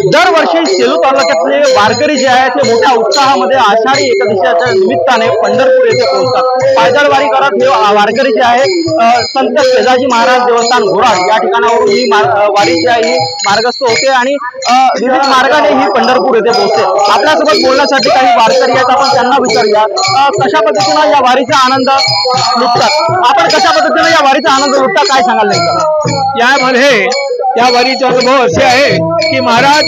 दरवर्षी सेलू तालुक्यातले वारकरी जे आहेत ते मोठ्या उत्साहामध्ये आषाढी एकादशीच्या निमित्ताने पंढरपूर येथे पोहोचतात। पायदळ वारी करत हे वारकरी जे आहे संत केदाजी महाराज देवस्थान घोराड या ठिकाणावरून ही वारी जी आहे मार्गस्थ होते आणि विविध मार्गाने ही पंढरपूर येथे पोहोचते। आपल्यासोबत बोलण्यासाठी काही वारकरी आहेत, आपण त्यांना विचारूया कशा पद्धतीने या वारीचा आनंद लुटतात। आपण कशा पद्धतीने या वारीचा आनंद लुटता, काय सांगाल नेमकं? यामध्ये या वारीचा अनुभव असे आहे की महाराज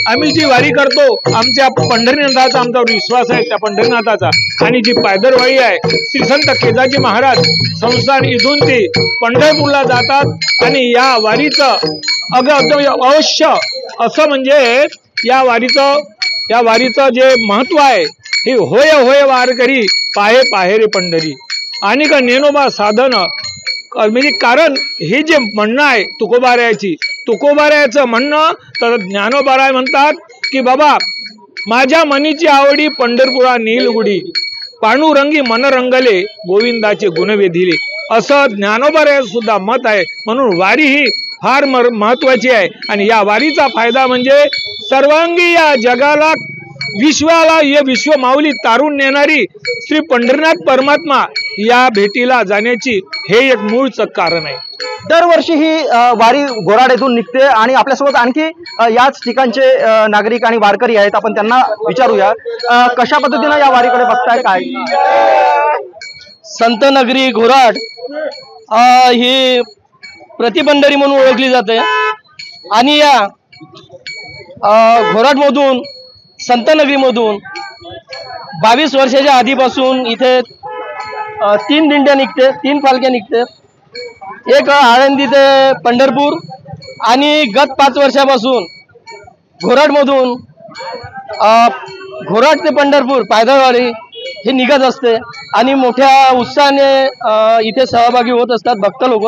आम्ही जी वारी करतो आमच्या पंढरीनाथाचा आमच्यावर विश्वास आहे, त्या पंढरीनाथाचा, आणि जी पायदळ वारी आहे श्री संत केदाजी महाराज संस्थान इथून ते पंढरपूरला जातात आणि या वारीचं अवश्य असं म्हणजे या वारीचं जे महत्व आहे हे होय होय वारकरी पाहे पाहे रे पंढरी आणि का नेनोबा साधन, म्हणजे कारण हे जे म्हणणं आहे तुकोबारायाचं म्हणणं, तर ज्ञानोबाराय म्हणतात की बाबा माझ्या मनीची आवडी पंढरपुरा नीलगुडी, पांडुरंगी मन रंगले गोविंदाचे गुण वेधिले, असं ज्ञानोबाराय सुद्धा मत आहे। म्हणून वारी ही फार महत्वाची आहे आणि या वारीचा फायदा म्हणजे सर्वांगी या जगाला विश्वाला ये विश्व माऊली तारून नेणारी श्री पंढरीनाथ परमात्मा या भेटीला जाण्याची हे एक मूळचं कारण आहे। दरवर्षी ही वारी घोराड येथून निघते आणि आपल्यासोबत आणखी याच ठिकाणचे नागरिक आणि वारकरी आहेत, आपण त्यांना विचारूया कशा पद्धतीने या वारीकडे बघताय काय? संत नगरी घोराड ही प्रतिपंढरी म्हणून ओळखली जाते आणि या घोराड मधून संत नगरी मधून 22 वर्षाच्या आधीपासून इथे 3 दिंड्या निघते, 3 पालख्या निघते, एक आळंदी ते पंढरपूर आणि गत 5 वर्षापासून घोराड मधून घोराड ते पंढरपूर पायदळवारी हे निघत असते आणि मोठ्या उत्साहाने इथे सहभागी होत असतात भक्त लोक।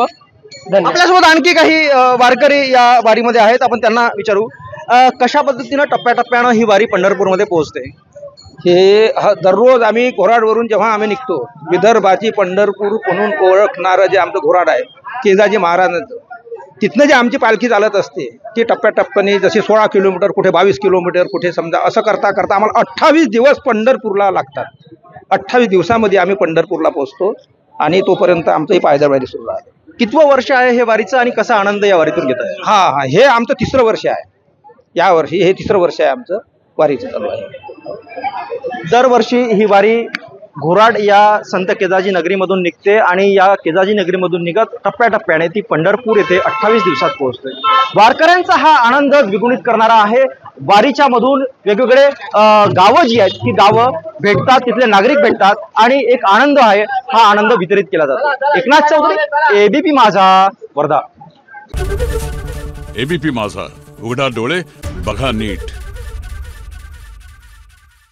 आपल्यासोबत आणखी काही वारकरी या वारीमध्ये आहेत, आपण त्यांना विचारू कशा पद्धतीने टप्प्याटप्प्यानं ही वारी पंढरपूरमध्ये पोहोचते? हे दररोज आम्ही घोराडवरून जेव्हा आम्ही निघतो, विदर्भाची पंढरपूर म्हणून ओळखणारं जे आमचं घोराड आहे केदाजी महाराजांचं, तिथनं जे आमची पालखी चालत असते ती टप्प्याटप्प्याने जसे 16 किलोमीटर, कुठे 22 किलोमीटर, कुठे समजा असं करता करता आम्हाला 28 दिवस पंढरपूरला लागतात। 28 दिवसामध्ये आम्ही पंढरपूरला पोहोचतो आणि तोपर्यंत आमचं ही पायदळ वारी सुरू राहते। कितवं वर्ष आहे हे वारीचं आणि कसा आनंद या वारीतून घेत आहे? हा हे आमचं 3रं वर्ष आहे। या वर्षी हे 3रं वर्ष आहे आमचं वारीचं चालू आहे। दरवर्षी ही वारी घोराड या संत केदाजी नगरीमधून निघते आणि या केदाजी नगरीमधून निघत टप्प्याटप्प्याने ती पंढरपूर येथे 28 दिवसात पोहोचते। वारकऱ्यांचा हा आनंद द्विगुणित करणारा आहे। वारीच्या मधून वेगवेगळे गावं जी आहेत ती गावं भेटतात, तिथले नागरिक भेटतात आणि एक आनंद आहे, हा आनंद वितरित केला जातो। एकनाथ चौधरी, एबीपी माझा, वर्धा। एबीपी माझा, उघडा डोळे बघा नीट।